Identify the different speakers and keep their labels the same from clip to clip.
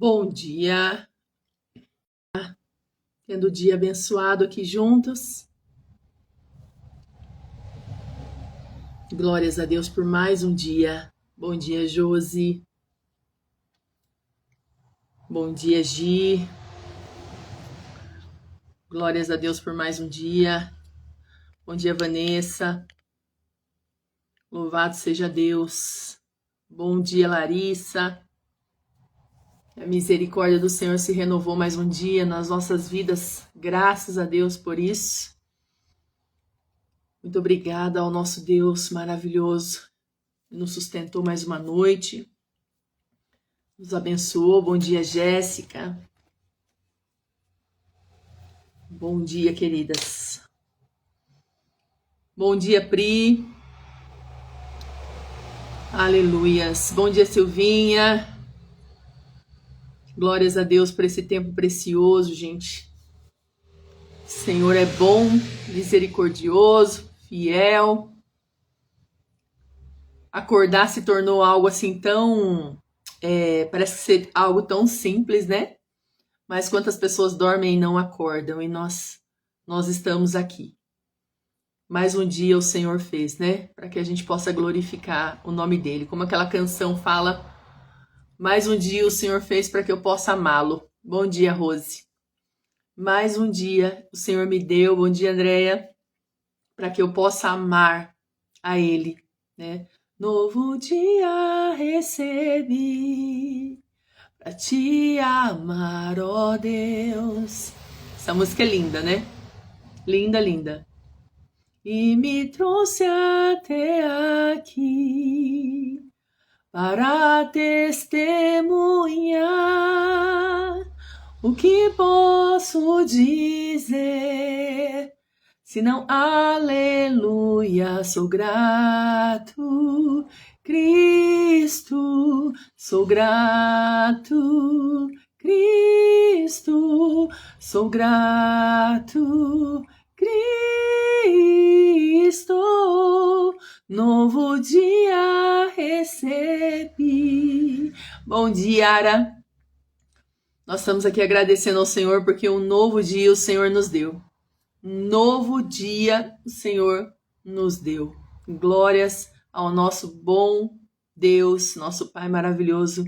Speaker 1: Bom dia, tendo o dia abençoado aqui juntos. Glórias a Deus por mais um dia. Bom dia, Josi. Bom dia, Gi. Glórias a Deus por mais um dia. Bom dia, Vanessa. Louvado seja Deus. Bom dia, Larissa. A misericórdia do Senhor se renovou mais um dia nas nossas vidas. Graças a Deus por isso. Muito obrigada ao nosso Deus maravilhoso. Nos sustentou mais uma noite. Nos abençoou. Bom dia, Jéssica. Bom dia, queridas. Bom dia, Pri. Aleluias. Bom dia, Silvinha. Glórias a Deus por esse tempo precioso, gente. O Senhor é bom, misericordioso, fiel. Acordar se tornou algo assim tão... parece ser algo tão simples, né? Mas quantas pessoas dormem e não acordam, e nós estamos aqui. Mais um dia o Senhor fez, né? Para que a gente possa glorificar o nome dele. Como aquela canção fala, mais um dia o Senhor fez para que eu possa amá-lo. Bom dia, Rose. Mais um dia o Senhor me deu, bom dia, Andréia, para que eu possa amar a ele, né? Novo dia recebi pra te amar, ó Deus. Essa música é linda, né? Linda, linda. E me trouxe até aqui para testemunhar. O que posso dizer? Senão, aleluia, sou grato, Cristo, sou grato, Cristo, sou grato, Cristo, novo dia recebi. Bom dia, Ara. Nós estamos aqui agradecendo ao Senhor porque um novo dia o Senhor nos deu. Um novo dia o Senhor nos deu. Glórias ao nosso bom Deus, nosso Pai maravilhoso,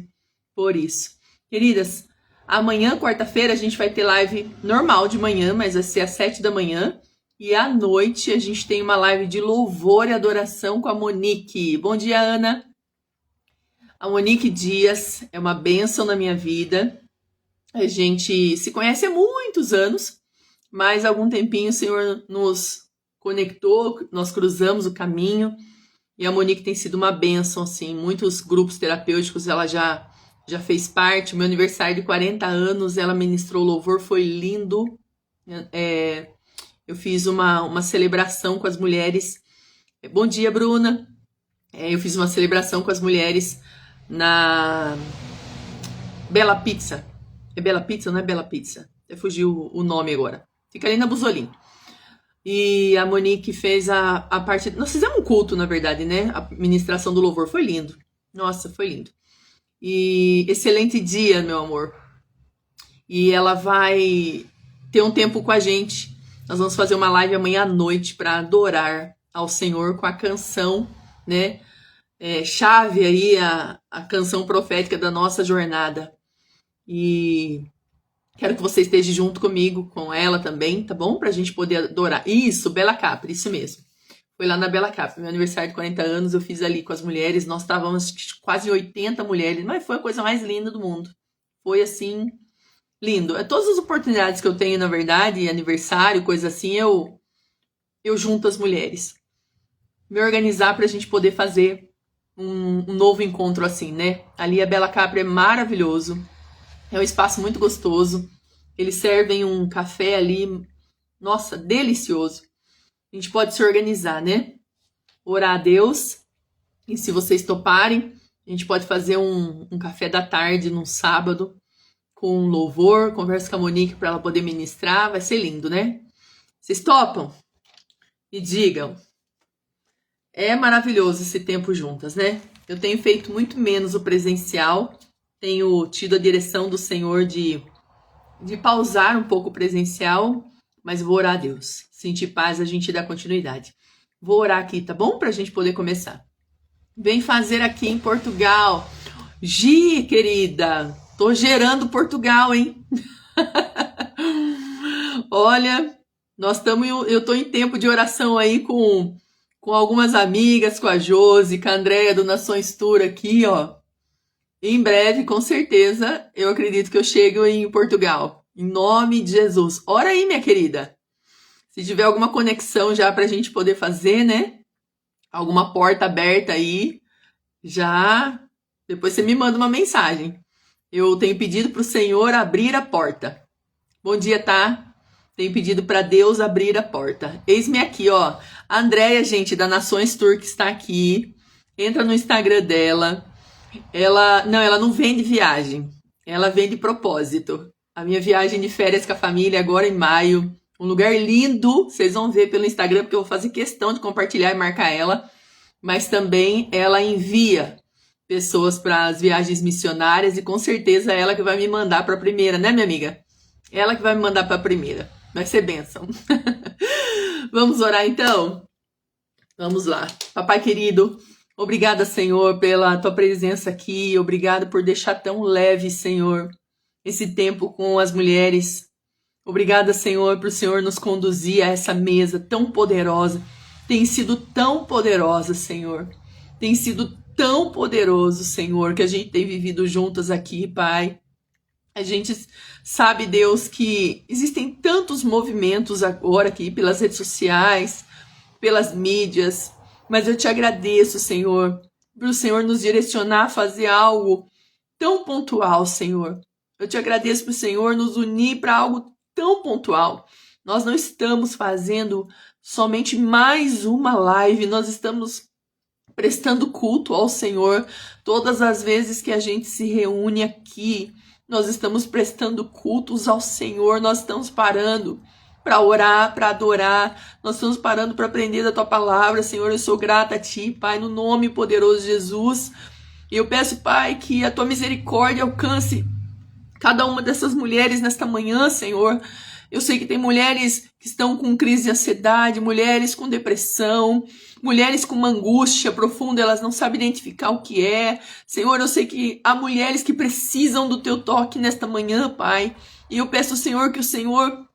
Speaker 1: por isso. Queridas, amanhã, quarta-feira, a gente vai ter live normal de manhã, mas vai ser às 7 da manhã. E à noite a gente tem uma live de louvor e adoração com a Monique. Bom dia, Ana. A Monique Dias é uma bênção na minha vida. A gente se conhece há muitos anos. Mas há algum tempinho o Senhor nos conectou, nós cruzamos o caminho e a Monique tem sido uma bênção, assim, muitos grupos terapêuticos ela já fez parte. Meu aniversário de 40 anos, ela ministrou louvor, foi lindo. Eu fiz uma celebração com as mulheres. Bom dia, Bruna. Eu fiz uma celebração com as mulheres na Bela Pizza. É Bela Pizza, não é Bela Pizza? Até fugiu o nome agora. Fica ali na Busolim. E a Monique fez a parte... Nós fizemos um culto, na verdade, né? A ministração do louvor. Foi lindo. Nossa, foi lindo. E excelente dia, meu amor. E ela vai ter um tempo com a gente. Nós vamos fazer uma live amanhã à noite para adorar ao Senhor com a canção, né? Chave aí, a canção profética da nossa jornada. E... quero que você esteja junto comigo, com ela também, tá bom? Pra gente poder adorar. Isso, Bela Capri, isso mesmo. Foi lá na Bela Capri, meu aniversário de 40 anos, eu fiz ali com as mulheres, nós estávamos quase 80 mulheres, mas foi a coisa mais linda do mundo. Foi assim, lindo. Todas as oportunidades que eu tenho, na verdade, aniversário, coisa assim, eu junto as mulheres. Me organizar pra gente poder fazer um novo encontro assim, né? Ali a Bela Capri é maravilhoso. É um espaço muito gostoso. Eles servem um café ali, nossa, delicioso. A gente pode se organizar, né? Orar a Deus. E se vocês toparem, a gente pode fazer um café da tarde num sábado com louvor, conversa com a Monique para ela poder ministrar. Vai ser lindo, né? Vocês topam? E digam. É maravilhoso esse tempo juntas, né? Eu tenho feito muito menos o presencial. tenho tido a direção do Senhor de pausar um pouco o presencial, mas vou orar a Deus. Sentir paz, a gente dá continuidade. Vou orar aqui, tá bom? Pra gente poder começar. Vem fazer aqui em Portugal. Gi, querida, tô gerando Portugal, hein? Olha, eu tô em tempo de oração aí com algumas amigas, com a Josi, com a Andréia do Nações Tour aqui, ó. Em breve, com certeza, eu acredito que eu chego em Portugal. Em nome de Jesus. Ora aí, minha querida. Se tiver alguma conexão já pra gente poder fazer, né? Alguma porta aberta aí, já. Depois você me manda uma mensagem. Eu tenho pedido pro Senhor abrir a porta. Bom dia, tá? Tenho pedido para Deus abrir a porta. Eis-me aqui, ó. A Andréia, gente, da Nações Tour, que está aqui. Entra no Instagram dela. Ela não vende viagem. Ela vende propósito. A minha viagem de férias com a família agora em maio. Um lugar lindo. Vocês vão ver pelo Instagram, porque eu vou fazer questão de compartilhar e marcar ela. Mas também ela envia pessoas para as viagens missionárias e com certeza é ela que vai me mandar para a primeira, né, minha amiga? Ela que vai me mandar para a primeira. Vai ser bênção. Vamos orar então? Vamos lá. Papai querido, obrigada, Senhor, pela tua presença aqui. Obrigada por deixar tão leve, Senhor, esse tempo com as mulheres. Obrigada, Senhor, por o Senhor nos conduzir a essa mesa tão poderosa. Tem sido tão poderosa, Senhor. Tem sido tão poderoso, Senhor, que a gente tem vivido juntas aqui, Pai. A gente sabe, Deus, que existem tantos movimentos agora aqui pelas redes sociais, pelas mídias, mas eu te agradeço, Senhor, por o Senhor nos direcionar a fazer algo tão pontual, Senhor. Eu te agradeço por o Senhor nos unir para algo tão pontual. Nós não estamos fazendo somente mais uma live, nós estamos prestando culto ao Senhor. Todas as vezes que a gente se reúne aqui, nós estamos prestando cultos ao Senhor, nós estamos parando para orar, para adorar, nós estamos parando para aprender da tua palavra, Senhor. Eu sou grata a ti, Pai, no nome poderoso de Jesus. E eu peço, Pai, que a tua misericórdia alcance cada uma dessas mulheres nesta manhã, Senhor. Eu sei que tem mulheres que estão com crise de ansiedade, mulheres com depressão, mulheres com uma angústia profunda, elas não sabem identificar o que é. Senhor, eu sei que há mulheres que precisam do teu toque nesta manhã, Pai. E eu peço, Senhor, que o Senhor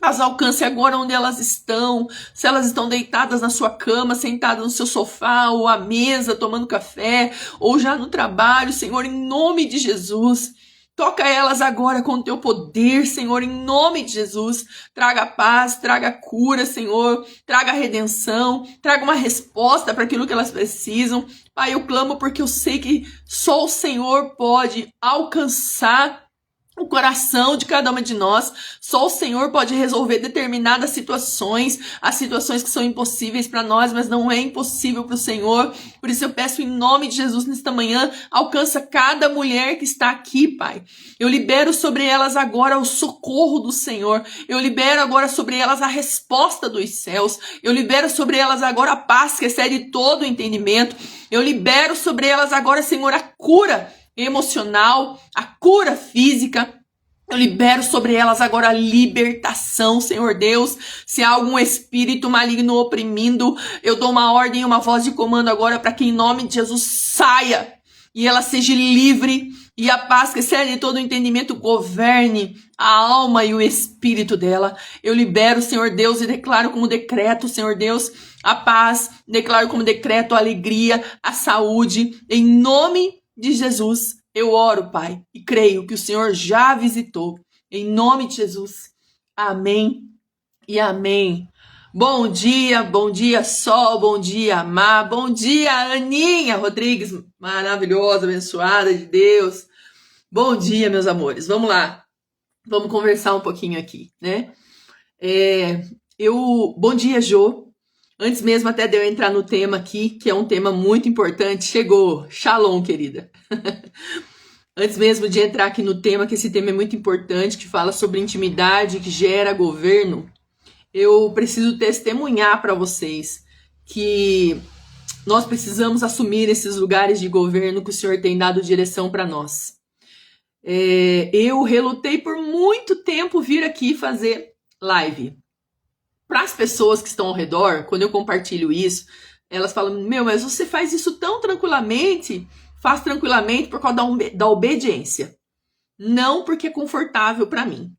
Speaker 1: as alcance agora onde elas estão. Se elas estão deitadas na sua cama, sentadas no seu sofá, ou à mesa, tomando café, ou já no trabalho, Senhor, em nome de Jesus. Toca elas agora com o teu poder, Senhor, em nome de Jesus. Traga paz, traga cura, Senhor. Traga redenção, traga uma resposta para aquilo que elas precisam. Pai, eu clamo porque eu sei que só o Senhor pode alcançar o coração de cada uma de nós. Só o Senhor pode resolver determinadas situações, as situações que são impossíveis para nós, mas não é impossível para o Senhor. Por isso eu peço em nome de Jesus nesta manhã, alcança cada mulher que está aqui, Pai. Eu libero sobre elas agora o socorro do Senhor. Eu libero agora sobre elas a resposta dos céus. Eu libero sobre elas agora a paz que excede todo o entendimento. Eu libero sobre elas agora, Senhor, a cura emocional, a cura física. Eu libero sobre elas agora a libertação, Senhor Deus. Se há algum espírito maligno oprimindo, eu dou uma ordem e uma voz de comando agora para que em nome de Jesus saia e ela seja livre e a paz que excede todo o entendimento governe a alma e o espírito dela. Eu libero, Senhor Deus, e declaro como decreto, Senhor Deus, a paz, declaro como decreto a alegria, a saúde, em nome de Jesus. Eu oro, Pai, e creio que o Senhor já visitou. Em nome de Jesus. Amém e amém. Bom dia, Sol, bom dia, Mar, bom dia, Aninha Rodrigues, maravilhosa, abençoada de Deus. Bom dia, meus amores. Vamos lá. Vamos conversar um pouquinho aqui, né? Bom dia, Jô. Antes mesmo até de eu entrar no tema aqui, que é um tema muito importante, chegou. Shalom, querida. Antes mesmo de entrar aqui no tema, que esse tema é muito importante, que fala sobre intimidade, que gera governo, eu preciso testemunhar para vocês que nós precisamos assumir esses lugares de governo que o Senhor tem dado direção para nós. eu relutei por muito tempo vir aqui fazer live. Para as pessoas que estão ao redor, quando eu compartilho isso, elas falam, mas você faz isso tão tranquilamente, faz tranquilamente por causa da obediência. Não porque é confortável para mim.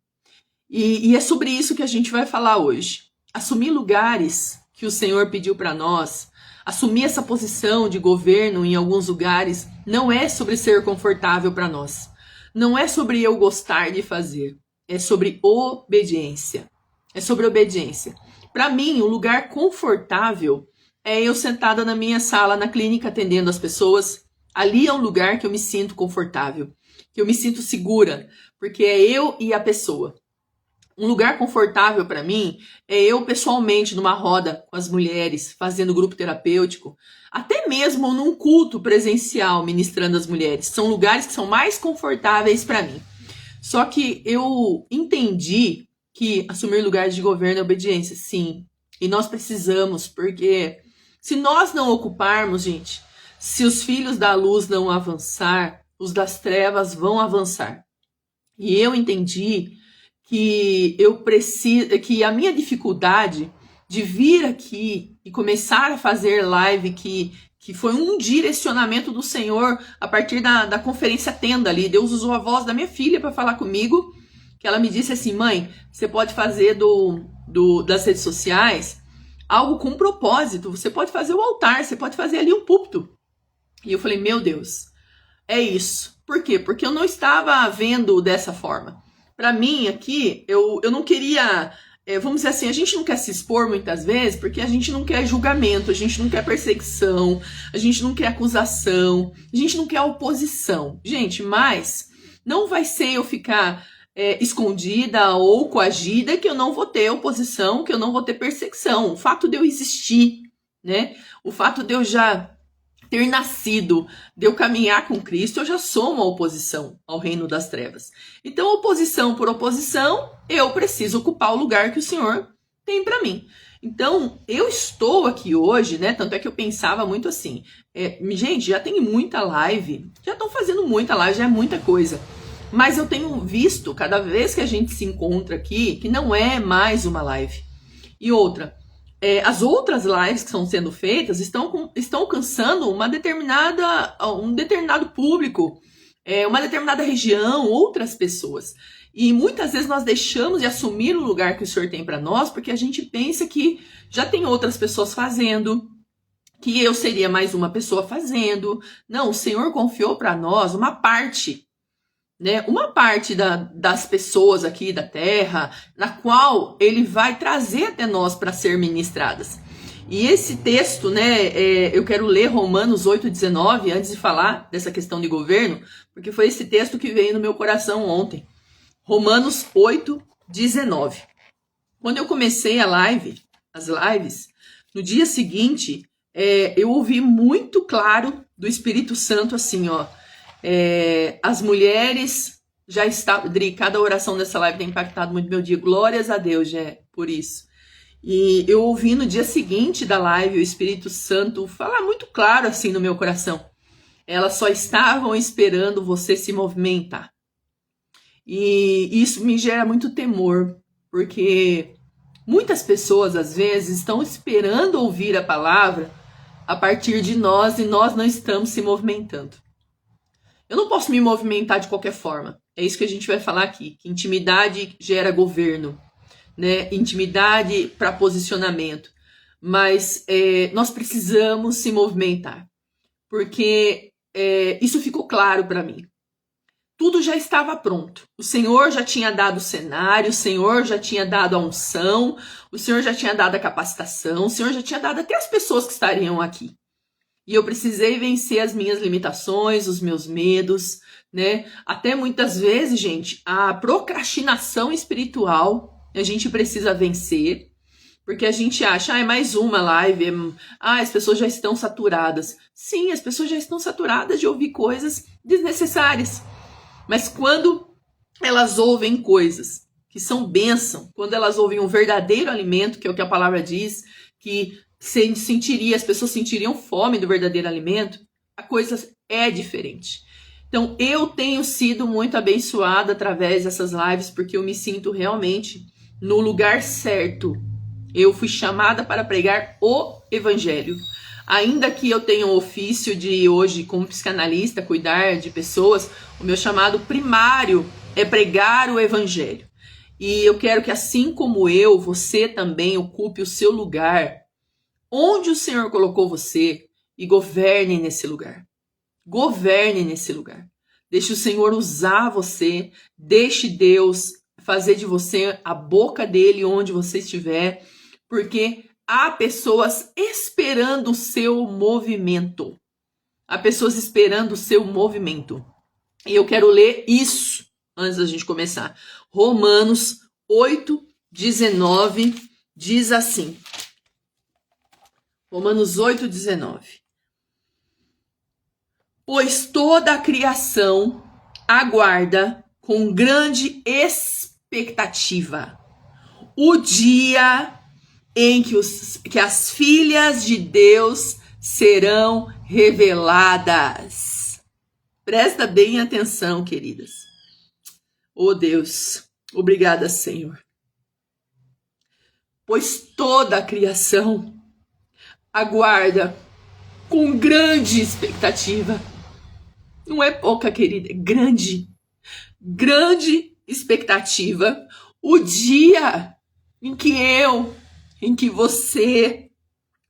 Speaker 1: E é sobre isso que a gente vai falar hoje. Assumir lugares que o Senhor pediu para nós, assumir essa posição de governo em alguns lugares, não é sobre ser confortável para nós. Não é sobre eu gostar de fazer. É sobre obediência. É sobre obediência. Para mim, um lugar confortável é eu sentada na minha sala, na clínica, atendendo as pessoas. Ali é um lugar que eu me sinto confortável, que eu me sinto segura, porque é eu e a pessoa. Um lugar confortável para mim é eu pessoalmente numa roda com as mulheres, fazendo grupo terapêutico, até mesmo num culto presencial ministrando as mulheres. São lugares que são mais confortáveis para mim. Só que eu entendi que assumir lugares de governo é obediência, sim. E nós precisamos, porque se nós não ocuparmos, gente, se os filhos da luz não avançar, os das trevas vão avançar. E eu entendi que que a minha dificuldade de vir aqui e começar a fazer live, que foi um direcionamento do Senhor a partir da conferência Tenda ali. Deus usou a voz da minha filha para falar comigo, que ela me disse assim, mãe, você pode fazer das redes sociais algo com propósito, você pode fazer o altar, você pode fazer ali um púlpito. E eu falei, meu Deus, é isso. Por quê? Porque eu não estava vendo dessa forma. Para mim, aqui, eu não queria, vamos dizer assim, a gente não quer se expor muitas vezes porque a gente não quer julgamento, a gente não quer perseguição, a gente não quer acusação, a gente não quer oposição. Gente, mas não vai ser eu ficar escondida ou coagida que eu não vou ter oposição, que eu não vou ter perseguição. O fato de eu existir, né? O fato de eu já ter nascido, de eu caminhar com Cristo, eu já sou uma oposição ao reino das trevas. Então, oposição por oposição, eu preciso ocupar o lugar que o Senhor tem para mim. Então, eu estou aqui hoje, né? Tanto é que eu pensava muito assim, gente, já tem muita live, já estão fazendo muita live, já é muita coisa. Mas eu tenho visto, cada vez que a gente se encontra aqui, que não é mais uma live. E outra, as outras lives que estão sendo feitas estão alcançando um determinado público, uma determinada região, outras pessoas. E muitas vezes nós deixamos de assumir o lugar que o Senhor tem para nós, porque a gente pensa que já tem outras pessoas fazendo, que eu seria mais uma pessoa fazendo. Não, o Senhor confiou para nós uma parte, né? Uma parte das pessoas aqui da terra, na qual ele vai trazer até nós para ser ministradas. E esse texto, né, eu quero ler Romanos 8,19, antes de falar dessa questão de governo, porque foi esse texto que veio no meu coração ontem. Romanos 8,19. Quando eu comecei as lives, no dia seguinte, eu ouvi muito claro do Espírito Santo assim, ó. As mulheres já está, Dri, cada oração dessa live tem impactado muito meu dia. Glórias a Deus, por isso. E eu ouvi no dia seguinte da live o Espírito Santo falar muito claro assim no meu coração. Elas só estavam esperando você se movimentar. E isso me gera muito temor, porque muitas pessoas às vezes estão esperando ouvir a palavra a partir de nós e nós não estamos se movimentando. Eu não posso me movimentar de qualquer forma. É isso que a gente vai falar aqui. Que intimidade gera governo, né? Intimidade para posicionamento. Mas nós precisamos se movimentar. Porque isso ficou claro para mim. Tudo já estava pronto. O Senhor já tinha dado o cenário, o Senhor já tinha dado a unção, o Senhor já tinha dado a capacitação, o Senhor já tinha dado até as pessoas que estariam aqui. E eu precisei vencer as minhas limitações, os meus medos, né? Até muitas vezes, gente, a procrastinação espiritual a gente precisa vencer, porque a gente acha, é mais uma live, as pessoas já estão saturadas. Sim, as pessoas já estão saturadas de ouvir coisas desnecessárias. Mas quando elas ouvem coisas que são bênção, quando elas ouvem um verdadeiro alimento, que é o que a palavra diz, que as pessoas sentiriam fome do verdadeiro alimento, a coisa é diferente. Então, eu tenho sido muito abençoada através dessas lives, porque eu me sinto realmente no lugar certo. Eu fui chamada para pregar o evangelho. Ainda que eu tenha o ofício de hoje, como psicanalista, cuidar de pessoas, o meu chamado primário é pregar o evangelho. E eu quero que, assim como eu, você também ocupe o seu lugar, onde o Senhor colocou você, e governe nesse lugar. Governe nesse lugar. Deixe o Senhor usar você, deixe Deus fazer de você a boca dele onde você estiver, porque há pessoas esperando o seu movimento. Há pessoas esperando o seu movimento. E eu quero ler isso antes da gente começar. Romanos 8:19 diz assim. Romanos 8:19. Pois toda a criação aguarda com grande expectativa o dia em que as filhas de Deus serão reveladas. Presta bem atenção, queridas. Oh Deus, obrigada, Senhor. Pois toda a criação aguarda com grande expectativa. Não é pouca, querida, é grande expectativa. O dia em que você,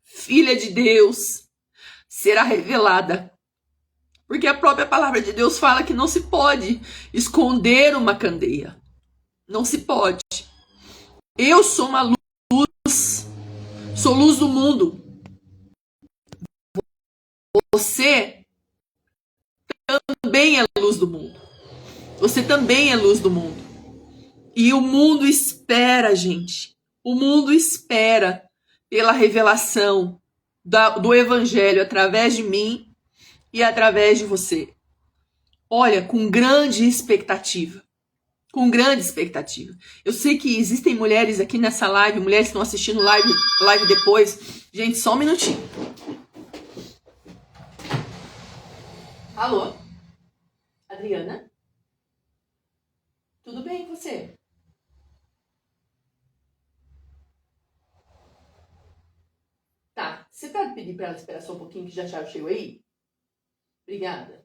Speaker 1: filha de Deus, será revelada. Porque a própria palavra de Deus fala que não se pode esconder uma candeia. Não se pode. Eu sou uma luz, sou luz do mundo. Você também é luz do mundo. Você também é luz do mundo. E o mundo espera, gente. O mundo espera pela revelação do evangelho através de mim e através de você. Olha, com grande expectativa. Com grande expectativa. Eu sei que existem mulheres aqui nessa live, mulheres que estão assistindo live depois. Gente, só um minutinho. Alô? Adriana? Tudo bem com você? Tá, você pode pedir para ela esperar só um pouquinho que já chegou aí? Obrigada.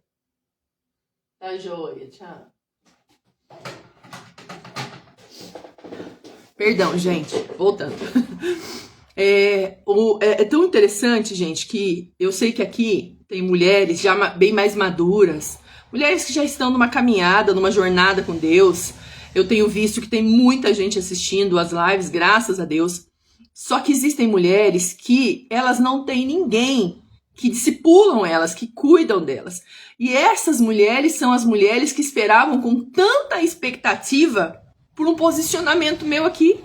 Speaker 1: Tá joia, tchau. Perdão, gente, voltando. É tão interessante, gente, que eu sei que aqui tem mulheres já bem mais maduras, mulheres que já estão numa caminhada, numa jornada com Deus. Eu tenho visto que tem muita gente assistindo as lives, graças a Deus. Só que existem mulheres que elas não têm ninguém que discipulam elas, que cuidam delas. E essas mulheres são as mulheres que esperavam com tanta expectativa por um posicionamento meu aqui.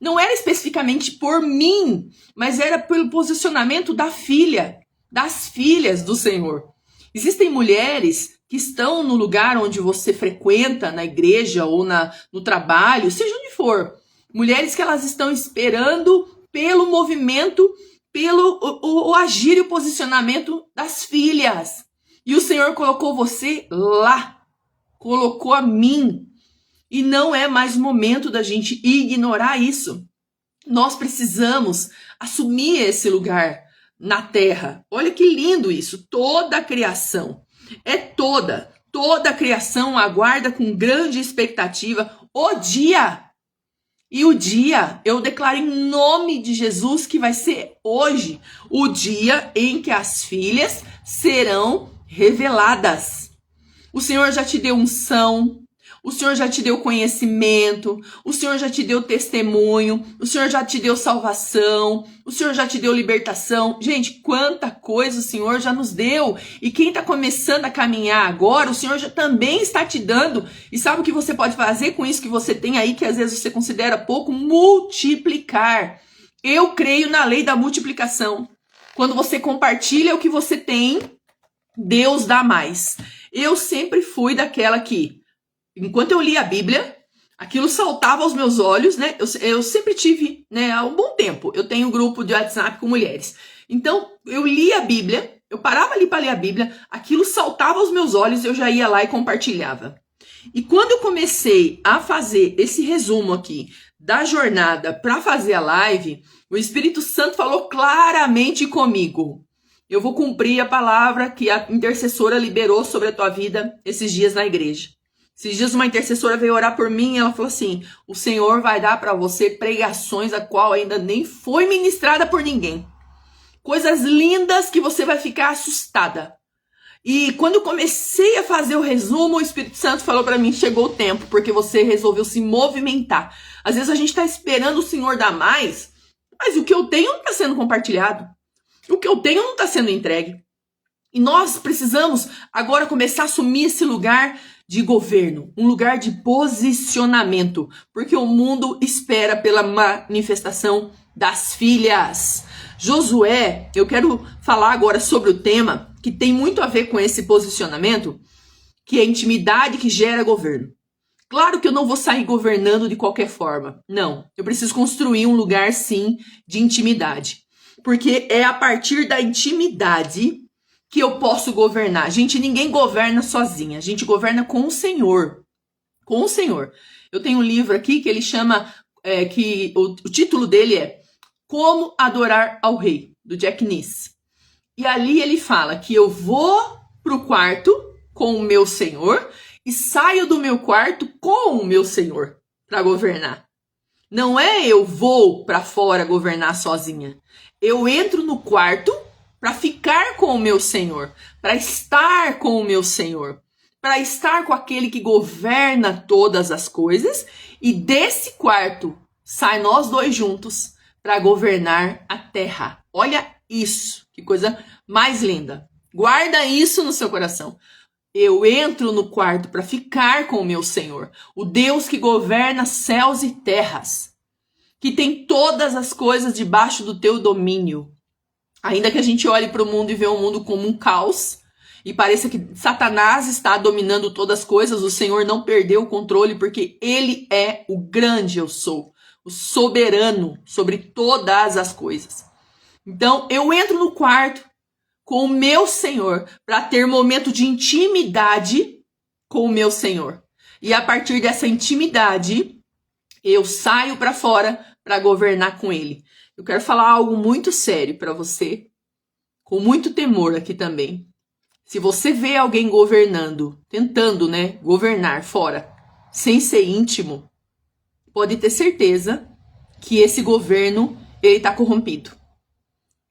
Speaker 1: Não era especificamente por mim, mas era pelo posicionamento das filhas do Senhor. Existem mulheres que estão no lugar onde você frequenta, na igreja ou no trabalho, seja onde for. Mulheres que elas estão esperando pelo movimento, pelo o agir e o posicionamento das filhas. E o Senhor colocou você lá, colocou a mim. E não é mais o momento da gente ignorar isso. Nós precisamos assumir esse lugar na terra. Olha que lindo isso. Toda a criação, toda a criação aguarda com grande expectativa o dia. E o dia, eu declaro em nome de Jesus que vai ser hoje, o dia em que as filhas serão reveladas. O Senhor já te deu unção, o Senhor já te deu conhecimento, o Senhor já te deu testemunho, o Senhor já te deu salvação, o Senhor já te deu libertação. Gente, quanta coisa o Senhor já nos deu. E quem está começando a caminhar agora, o Senhor já também está te dando. E sabe o que você pode fazer com isso que você tem aí, que às vezes você considera pouco? Multiplicar. Eu creio na lei da multiplicação. Quando você compartilha o que você tem, Deus dá mais. Eu sempre fui daquela que, enquanto eu lia a Bíblia, aquilo saltava aos meus olhos, né? Eu sempre tive, né, há um bom tempo. Eu tenho um grupo de WhatsApp com mulheres. Então, eu lia a Bíblia Eu parava ali para ler a Bíblia, aquilo saltava aos meus olhos, eu já ia lá e compartilhava. E quando eu comecei a fazer esse resumo aqui da jornada para fazer a live, o Espírito Santo falou claramente comigo. Eu vou cumprir a palavra que a intercessora liberou sobre a tua vida esses dias na igreja. Esses dias uma intercessora veio orar por mim e ela falou assim, o Senhor vai dar para você pregações a qual ainda nem foi ministrada por ninguém. Coisas lindas que você vai ficar assustada. E quando eu comecei a fazer o resumo, o Espírito Santo falou para mim, chegou o tempo, porque você resolveu se movimentar. Às vezes a gente está esperando o Senhor dar mais, mas o que eu tenho não está sendo compartilhado. O que eu tenho não está sendo entregue. E nós precisamos agora começar a assumir esse lugar de governo, um lugar de posicionamento, porque o mundo espera pela manifestação das filhas. Josué, eu quero falar agora sobre o tema que tem muito a ver com esse posicionamento, que é intimidade que gera governo. Claro que eu não vou sair governando de qualquer forma. Não, eu preciso construir um lugar, sim, de intimidade. Porque é a partir da intimidade que eu posso governar. Gente, ninguém governa sozinha. A gente governa com o Senhor. Com o Senhor. Eu tenho um livro aqui que ele chama, o título dele é Como Adorar ao Rei, do Jack Nis. E ali ele fala que eu vou pro quarto com o meu Senhor e saio do meu quarto com o meu Senhor para governar. Não é eu vou para fora governar sozinha. Eu entro no quarto para ficar com o meu Senhor, para estar com o meu Senhor, para estar com aquele que governa todas as coisas, e desse quarto sai nós dois juntos para governar a terra. Olha isso, que coisa mais linda. Guarda isso no seu coração. Eu entro no quarto para ficar com o meu Senhor, o Deus que governa céus e terras, que tem todas as coisas debaixo do teu domínio. Ainda que a gente olhe para o mundo e vê o mundo como um caos, e pareça que Satanás está dominando todas as coisas, o Senhor não perdeu o controle, porque Ele é o grande eu sou, o soberano sobre todas as coisas. Então, eu entro no quarto com o meu Senhor para ter momento de intimidade com o meu Senhor. E a partir dessa intimidade, eu saio para fora para governar com Ele. Eu quero falar algo muito sério para você, com muito temor aqui também. Se você vê alguém governando, tentando, governar fora, sem ser íntimo, pode ter certeza que esse governo, ele está corrompido.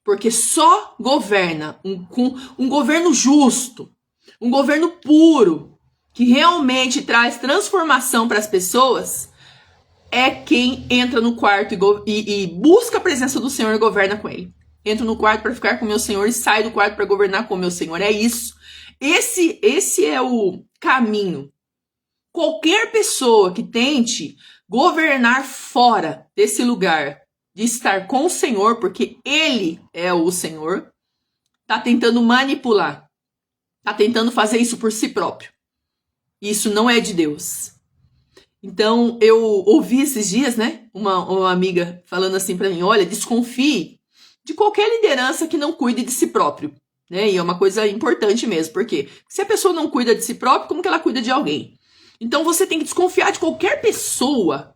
Speaker 1: Porque só governa um governo justo, um governo puro, que realmente traz transformação para as pessoas, é quem entra no quarto e busca a presença do Senhor e governa com Ele. Entro no quarto para ficar com o meu Senhor e saio do quarto para governar com o meu Senhor. É isso. Esse é o caminho. Qualquer pessoa que tente governar fora desse lugar de estar com o Senhor, porque Ele é o Senhor, está tentando manipular. Está tentando fazer isso por si próprio. Isso não é de Deus. Então, eu ouvi esses dias, uma amiga falando assim para mim, olha, desconfie de qualquer liderança que não cuide de si próprio, E é uma coisa importante mesmo, porque se a pessoa não cuida de si própria, como que ela cuida de alguém? Então, você tem que desconfiar de qualquer pessoa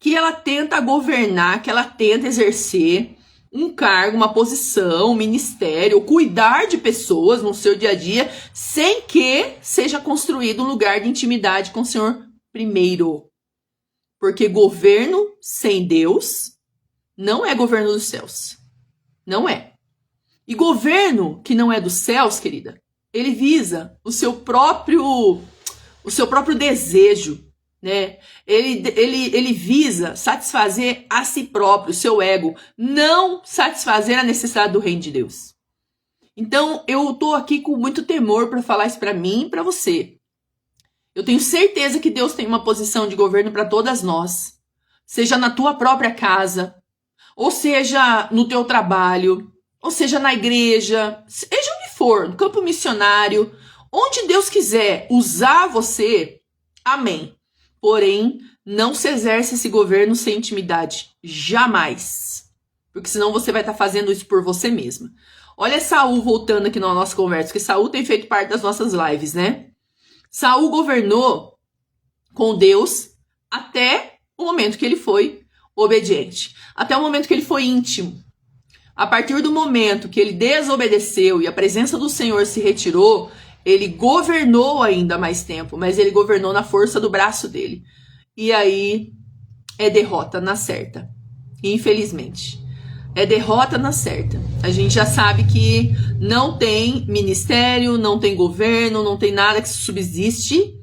Speaker 1: que ela tenta governar, que ela tenta exercer um cargo, uma posição, um ministério, cuidar de pessoas no seu dia a dia, sem que seja construído um lugar de intimidade com o Senhor primeiro. Porque governo sem Deus não é governo dos céus. Não é. E governo que não é dos céus, querida, ele visa o seu próprio desejo, Ele visa satisfazer a si próprio, o seu ego, não satisfazer a necessidade do reino de Deus. Então, eu tô aqui com muito temor para falar isso para mim e para você. Eu tenho certeza que Deus tem uma posição de governo para todas nós, seja na tua própria casa, ou seja no teu trabalho, ou seja na igreja, seja onde for, no campo missionário, onde Deus quiser usar você, amém. Porém, não se exerce esse governo sem intimidade, jamais. Porque senão você vai estar fazendo isso por você mesma. Olha Saul voltando aqui na nossa conversa, porque Saul tem feito parte das nossas lives, né? Saul governou com Deus até o momento que ele foi obediente, até o momento que ele foi íntimo. A partir do momento que ele desobedeceu e a presença do Senhor se retirou, ele governou ainda mais tempo, mas ele governou na força do braço dele. E aí é derrota na certa, infelizmente. É derrota na certa. A gente já sabe que não tem ministério, não tem governo, não tem nada que subsiste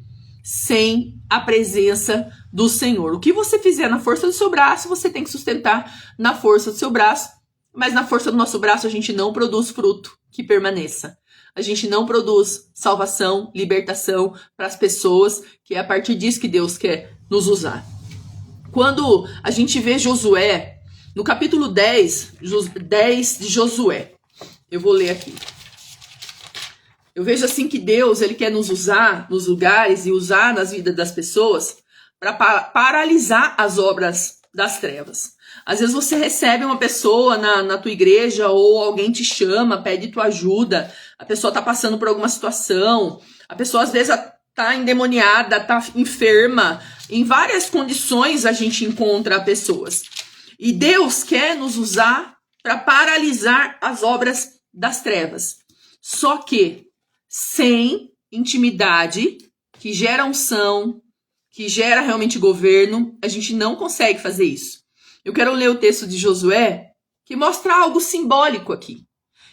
Speaker 1: sem a presença do Senhor. O que você fizer na força do seu braço, você tem que sustentar na força do seu braço. Mas na força do nosso braço a gente não produz fruto que permaneça. A gente não produz salvação, libertação para as pessoas, que é a partir disso que Deus quer nos usar. Quando a gente vê Josué, no capítulo 10 de Josué, eu vou ler aqui. Eu vejo assim que Deus, ele quer nos usar nos lugares e usar nas vidas das pessoas para paralisar as obras das trevas. Às vezes você recebe uma pessoa na tua igreja ou alguém te chama, pede tua ajuda, a pessoa tá passando por alguma situação, a pessoa às vezes tá endemoniada, tá enferma, em várias condições a gente encontra pessoas. E Deus quer nos usar para paralisar as obras das trevas. Só que sem intimidade, que gera unção, que gera realmente governo, a gente não consegue fazer isso. Eu quero ler o texto de Josué, que mostra algo simbólico aqui,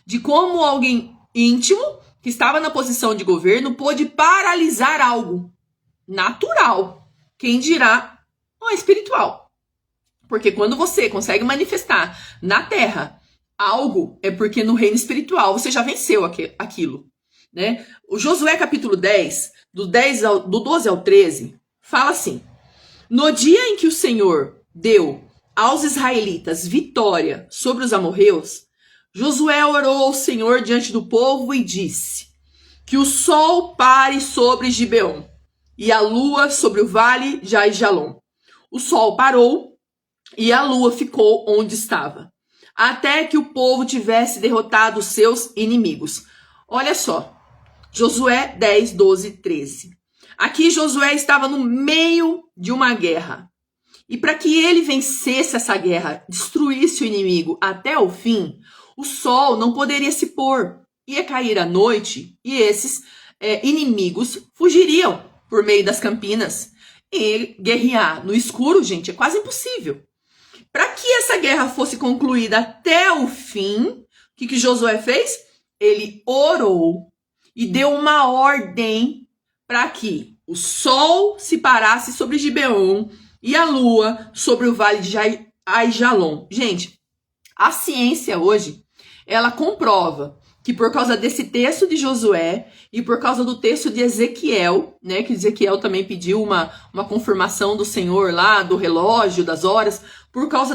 Speaker 1: de como alguém íntimo, que estava na posição de governo, pôde paralisar algo natural, quem dirá espiritual. Porque quando você consegue manifestar na terra algo, é porque no reino espiritual você já venceu aquilo. Né? O Josué capítulo 10, do 12 ao 13, fala assim: no dia em que o Senhor deu aos israelitas vitória sobre os amorreus, Josué orou ao Senhor diante do povo e disse: que o sol pare sobre Gibeon e a lua sobre o vale de Aijalon. O sol parou e a lua ficou onde estava, até que o povo tivesse derrotado os seus inimigos. Olha só, Josué 10, 12, 13. Aqui Josué estava no meio de uma guerra. E para que ele vencesse essa guerra, destruísse o inimigo até o fim, o sol não poderia se pôr. Ia cair a noite e esses inimigos fugiriam por meio das campinas. E ele guerrear no escuro, gente, é quase impossível. Para que essa guerra fosse concluída até o fim, o que Josué fez? Ele orou e deu uma ordem para que o sol se parasse sobre Gibeon e a lua sobre o vale de Aijalon. Gente, a ciência hoje, ela comprova que por causa desse texto de Josué e por causa do texto de Ezequiel, né, que Ezequiel também pediu uma confirmação do Senhor lá, do relógio, das horas, por causa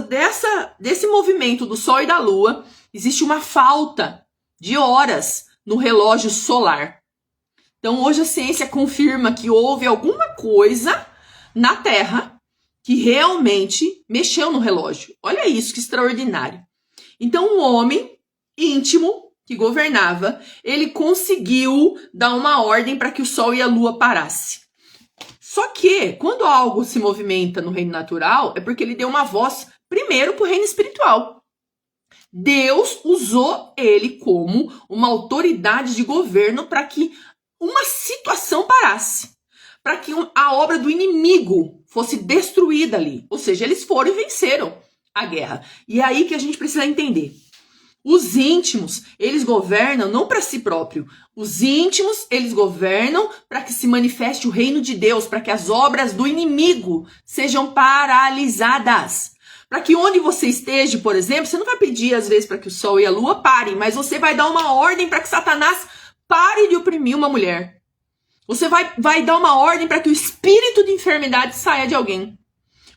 Speaker 1: desse movimento do sol e da lua, existe uma falta de horas no relógio solar. Então hoje a ciência confirma que houve alguma coisa na Terra que realmente mexeu no relógio. Olha isso, que extraordinário. Então um homem íntimo que governava, ele conseguiu dar uma ordem para que o sol e a lua parassem. Só que quando algo se movimenta no reino natural, é porque ele deu uma voz primeiro para o reino espiritual. Deus usou ele como uma autoridade de governo para que uma situação parasse, para que a obra do inimigo fosse destruída ali. Ou seja, eles foram e venceram a guerra. E é aí que a gente precisa entender. Os íntimos, eles governam não para si próprio. Os íntimos, eles governam para que se manifeste o reino de Deus, para que as obras do inimigo sejam paralisadas. Para que onde você esteja, por exemplo, você não vai pedir às vezes para que o sol e a lua parem, mas você vai dar uma ordem para que Satanás pare de oprimir uma mulher. Você vai dar uma ordem para que o espírito de enfermidade saia de alguém.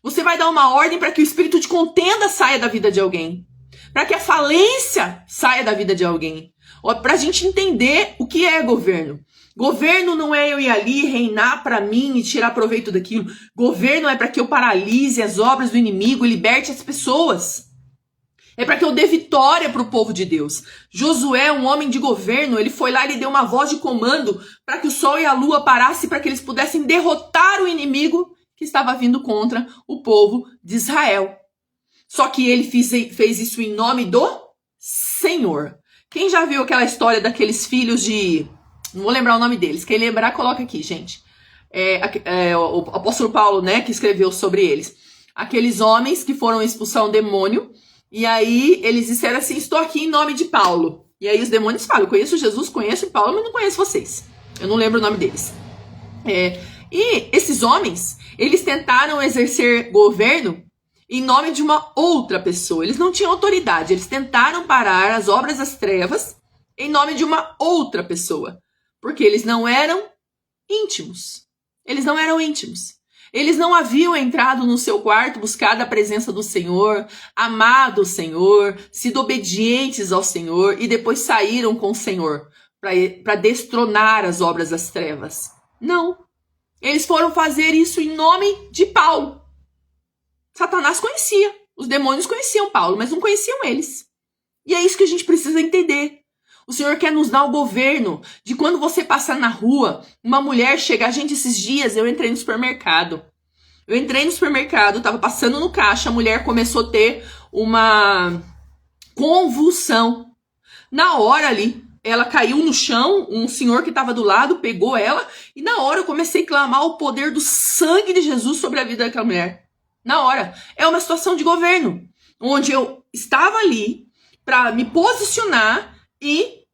Speaker 1: Você vai dar uma ordem para que o espírito de contenda saia da vida de alguém. Para que a falência saia da vida de alguém. Para a gente entender o que é governo. Governo não é eu ir ali reinar para mim e tirar proveito daquilo. Governo é para que eu paralise as obras do inimigo e liberte as pessoas. É para que eu dê vitória para o povo de Deus. Josué, um homem de governo, ele foi lá e ele deu uma voz de comando para que o sol e a lua parassem, para que eles pudessem derrotar o inimigo que estava vindo contra o povo de Israel. Só que ele fez isso em nome do Senhor. Quem já viu aquela história daqueles filhos de... Não vou lembrar o nome deles. Quem lembrar, coloca aqui, gente. O apóstolo Paulo, né, que escreveu sobre eles. Aqueles homens que foram expulsar um demônio. E aí eles disseram assim, estou aqui em nome de Paulo. E aí os demônios falam, eu conheço Jesus, conheço Paulo, mas não conheço vocês. Eu não lembro o nome deles. E esses homens, eles tentaram exercer governo em nome de uma outra pessoa. Eles não tinham autoridade. Eles tentaram parar as obras das trevas em nome de uma outra pessoa. Porque eles não eram íntimos. Eles não eram íntimos. Eles não haviam entrado no seu quarto, buscado a presença do Senhor, amado o Senhor, sido obedientes ao Senhor e depois saíram com o Senhor para destronar as obras das trevas. Não. Eles foram fazer isso em nome de Paulo. Satanás conhecia. Os demônios conheciam Paulo, mas não conheciam eles. E é isso que a gente precisa entender. O Senhor quer nos dar o governo de quando você passar na rua, uma mulher chega. Gente, esses dias eu entrei no supermercado. Tava passando no caixa, a mulher começou a ter uma convulsão. Na hora ali, ela caiu no chão, um senhor que estava do lado pegou ela, e na hora eu comecei a clamar o poder do sangue de Jesus sobre a vida daquela mulher. Na hora. É uma situação de governo, onde eu estava ali para me posicionar e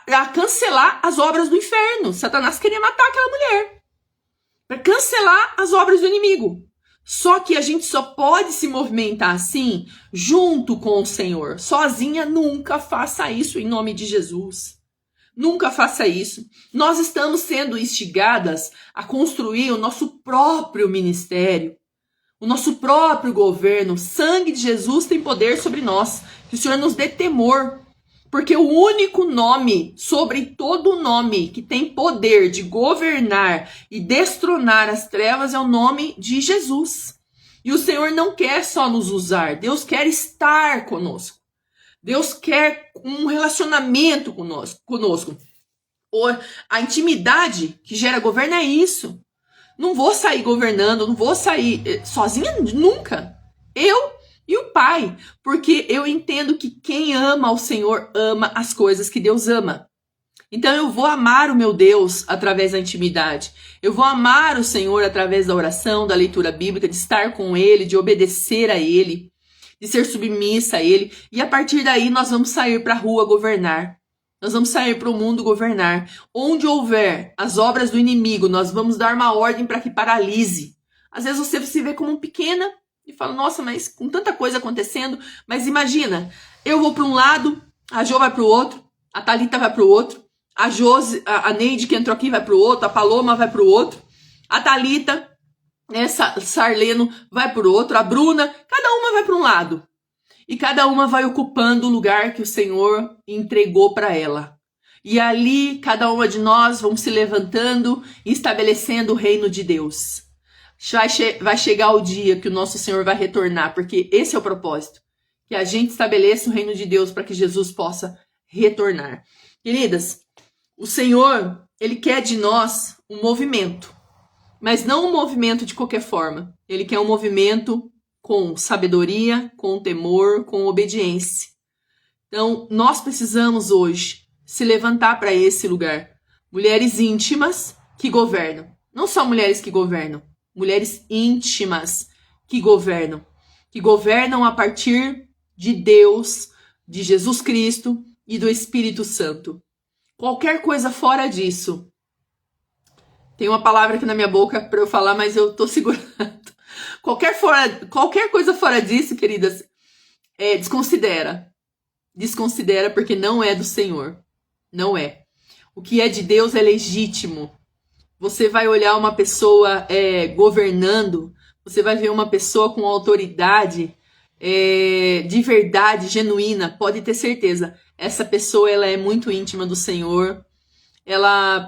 Speaker 1: a cancelar as obras do inferno. Satanás queria matar aquela mulher. Para cancelar as obras do inimigo. Só que a gente só pode se movimentar assim, junto com o Senhor. Sozinha, nunca faça isso em nome de Jesus. Nunca faça isso. Nós estamos sendo instigadas a construir o nosso próprio ministério. O nosso próprio governo. O sangue de Jesus tem poder sobre nós. Que o Senhor nos dê temor. Porque o único nome, sobre todo nome, que tem poder de governar e destronar as trevas é o nome de Jesus. E o Senhor não quer só nos usar, Deus quer estar conosco. Deus quer um relacionamento conosco. A intimidade que gera governo é isso. Não vou sair governando, não vou sair sozinha nunca. Eu e o Pai, porque eu entendo que quem ama ao Senhor ama as coisas que Deus ama. Então eu vou amar o meu Deus através da intimidade. Eu vou amar o Senhor através da oração, da leitura bíblica, de estar com Ele, de obedecer a Ele, de ser submissa a Ele. E a partir daí nós vamos sair para a rua governar. Nós vamos sair para o mundo governar. Onde houver as obras do inimigo, nós vamos dar uma ordem para que paralise. Às vezes você se vê como pequena, e fala, nossa, mas com tanta coisa acontecendo. Mas imagina, eu vou para um lado, a Jo vai para o outro, a Thalita vai para o outro, a Neide que entrou aqui vai para o outro, a Paloma vai para o outro, a Thalita, Sarleno vai para o outro, a Bruna, cada uma vai para um lado. E cada uma vai ocupando o lugar que o Senhor entregou para ela. E ali, cada uma de nós vamos se levantando e estabelecendo o reino de Deus. Vai chegar o dia que o nosso Senhor vai retornar, porque esse é o propósito, que a gente estabeleça o reino de Deus para que Jesus possa retornar. Queridas, o Senhor, Ele quer de nós um movimento, mas não um movimento de qualquer forma. Ele quer um movimento com sabedoria, com temor, com obediência. Então, nós precisamos hoje se levantar para esse lugar. Mulheres íntimas que governam. Não só mulheres que governam, mulheres íntimas que governam a partir de Deus, de Jesus Cristo e do Espírito Santo. Qualquer coisa fora disso, tem uma palavra aqui na minha boca para eu falar, mas eu tô segurando. Qualquer coisa fora disso, queridas, desconsidera. Desconsidera porque não é do Senhor. Não é. O que é de Deus é legítimo. Você vai olhar uma pessoa governando, você vai ver uma pessoa com autoridade de verdade, genuína, pode ter certeza. Essa pessoa ela é muito íntima do Senhor.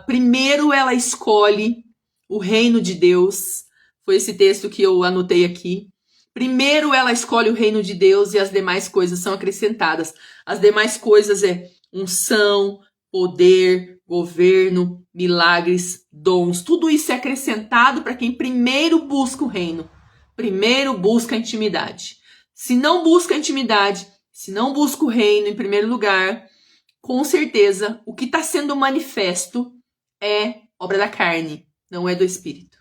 Speaker 1: Primeiro ela escolhe o reino de Deus. Foi esse texto que eu anotei aqui. Primeiro ela escolhe o reino de Deus e as demais coisas são acrescentadas. As demais coisas é unção, poder, governo, milagres, dons. Tudo isso é acrescentado para quem primeiro busca o reino. Primeiro busca a intimidade. Se não busca a intimidade, se não busca o reino em primeiro lugar, com certeza o que está sendo manifesto é obra da carne, não é do Espírito.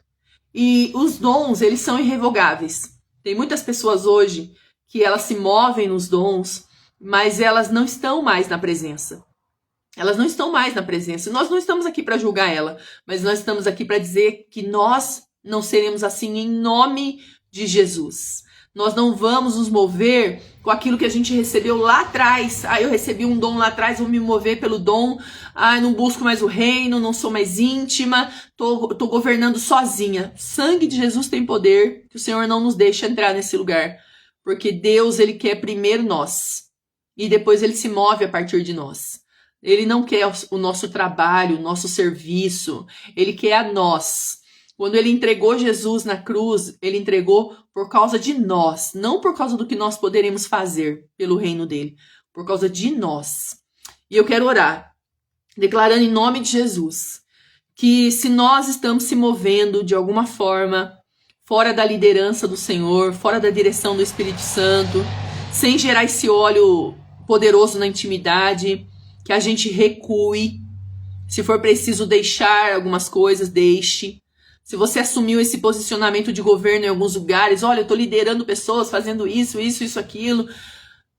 Speaker 1: E os dons, eles são irrevogáveis. Tem muitas pessoas hoje que elas se movem nos dons, mas elas não estão mais na presença. Elas não estão mais na presença. Nós não estamos aqui para julgar ela, mas nós estamos aqui para dizer que nós não seremos assim em nome de Jesus. Nós não vamos nos mover com aquilo que a gente recebeu lá atrás. Eu recebi um dom lá atrás, vou me mover pelo dom. Não busco mais o reino, não sou mais íntima, tô governando sozinha. Sangue de Jesus tem poder, que o Senhor não nos deixa entrar nesse lugar. Porque Deus, ele quer primeiro nós. E depois ele se move a partir de nós. Ele não quer o nosso trabalho, o nosso serviço. Ele quer a nós. Quando ele entregou Jesus na cruz, ele entregou por causa de nós, não por causa do que nós poderemos fazer pelo reino dele, por causa de nós. E eu quero orar, declarando em nome de Jesus, que se nós estamos se movendo de alguma forma, fora da liderança do Senhor, fora da direção do Espírito Santo, sem gerar esse óleo poderoso na intimidade, que a gente recue. Se for preciso deixar algumas coisas, deixe. Se você assumiu esse posicionamento de governo em alguns lugares, olha, eu estou liderando pessoas, fazendo isso, aquilo,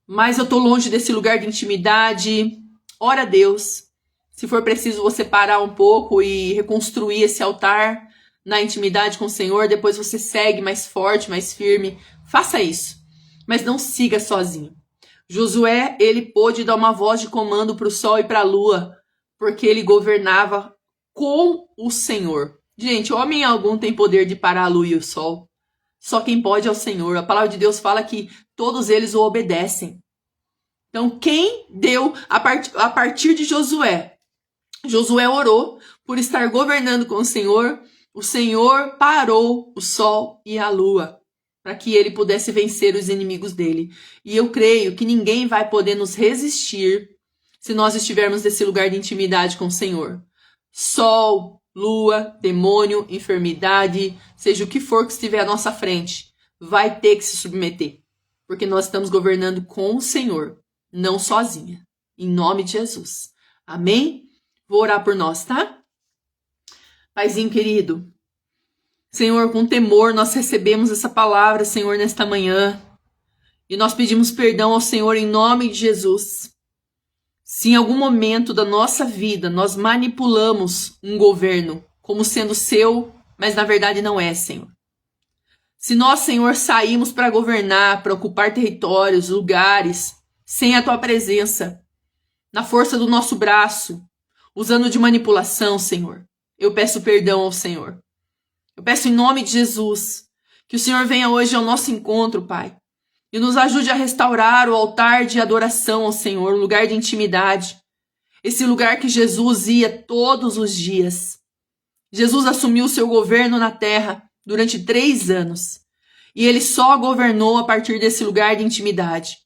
Speaker 1: mas eu estou longe desse lugar de intimidade, ora a Deus. Se for preciso você parar um pouco e reconstruir esse altar na intimidade com o Senhor, depois você segue mais forte, mais firme, faça isso. Mas não siga sozinho. Josué, ele pôde dar uma voz de comando para o sol e para a lua, porque ele governava com o Senhor. Gente, homem algum tem poder de parar a lua e o sol. Só quem pode é o Senhor. A palavra de Deus fala que todos eles o obedecem. Então, quem deu a partir de Josué? Josué orou por estar governando com o Senhor parou o sol e a lua para que ele pudesse vencer os inimigos dele. E eu creio que ninguém vai poder nos resistir se nós estivermos nesse lugar de intimidade com o Senhor. Sol, lua, demônio, enfermidade, seja o que for que estiver à nossa frente, vai ter que se submeter. Porque nós estamos governando com o Senhor, não sozinha. Em nome de Jesus. Amém? Vou orar por nós, tá? Paizinho querido, Senhor, com temor nós recebemos essa palavra, Senhor, nesta manhã. E nós pedimos perdão ao Senhor em nome de Jesus. Se em algum momento da nossa vida nós manipulamos um governo como sendo seu, mas na verdade não é, Senhor. Se nós, Senhor, saímos para governar, para ocupar territórios, lugares, sem a Tua presença, na força do nosso braço, usando de manipulação, Senhor, eu peço perdão ao Senhor. Eu peço em nome de Jesus que o Senhor venha hoje ao nosso encontro, Pai, e nos ajude a restaurar o altar de adoração ao Senhor, um lugar de intimidade. Esse lugar que Jesus ia todos os dias. Jesus assumiu o seu governo na terra durante 3 anos. E ele só governou a partir desse lugar de intimidade.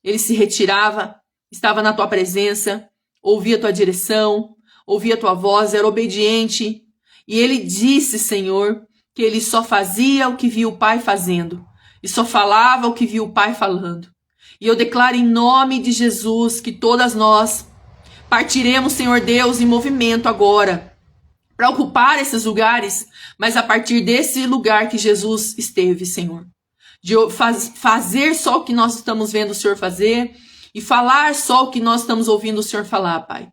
Speaker 1: Ele se retirava, estava na tua presença, ouvia a tua direção, ouvia a tua voz, era obediente. E ele disse, Senhor, que ele só fazia o que via o Pai fazendo. E só falava o que viu o Pai falando. E eu declaro em nome de Jesus que todas nós partiremos, Senhor Deus, em movimento agora, para ocupar esses lugares, mas a partir desse lugar que Jesus esteve, Senhor. De fazer só o que nós estamos vendo o Senhor fazer e falar só o que nós estamos ouvindo o Senhor falar, Pai.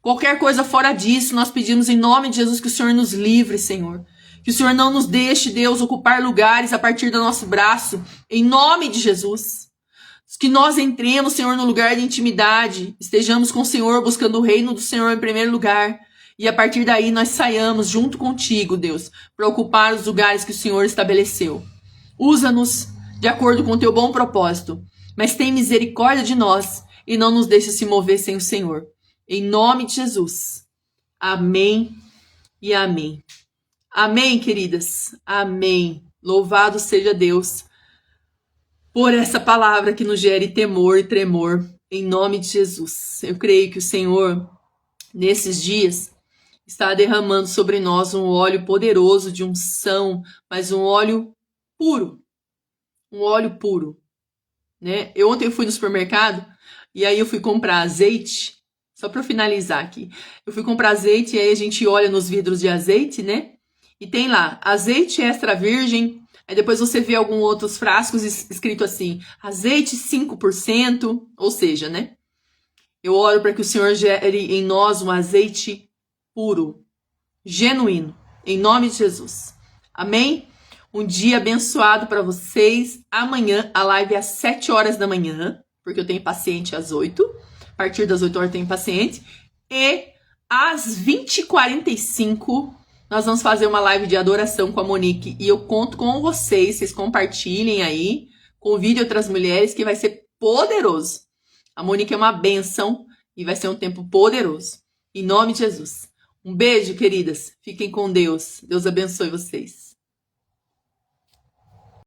Speaker 1: Qualquer coisa fora disso, nós pedimos em nome de Jesus que o Senhor nos livre, Senhor. Que o Senhor não nos deixe, Deus, ocupar lugares a partir do nosso braço, em nome de Jesus. Que nós entremos, Senhor, no lugar de intimidade, estejamos com o Senhor, buscando o reino do Senhor em primeiro lugar. E a partir daí nós saiamos junto contigo, Deus, para ocupar os lugares que o Senhor estabeleceu. Usa-nos de acordo com o teu bom propósito, mas tem misericórdia de nós e não nos deixe se mover sem o Senhor. Em nome de Jesus. Amém e amém. Amém, queridas. Amém. Louvado seja Deus por essa palavra que nos gere temor e tremor, em nome de Jesus. Eu creio que o Senhor, nesses dias, está derramando sobre nós um óleo poderoso de unção, mas um óleo puro. Um óleo puro, né? Ontem eu fui no supermercado e aí eu fui comprar azeite, só para finalizar aqui. Eu fui comprar azeite e aí a gente olha nos vidros de azeite, né? E tem lá, azeite extra virgem. Aí depois você vê alguns outros frascos escrito assim, azeite 5%, ou seja, né? Eu oro para que o Senhor gere em nós um azeite puro, genuíno, em nome de Jesus. Amém? Um dia abençoado para vocês. Amanhã a live é às 7 horas da manhã, porque eu tenho paciente às 8. A partir das 8 horas eu tenho paciente. E às 20h45 nós vamos fazer uma live de adoração com a Monique. E eu conto com vocês compartilhem aí, convide outras mulheres que vai ser poderoso. A Monique é uma bênção e vai ser um tempo poderoso. Em nome de Jesus. Um beijo, queridas. Fiquem com Deus. Deus abençoe vocês.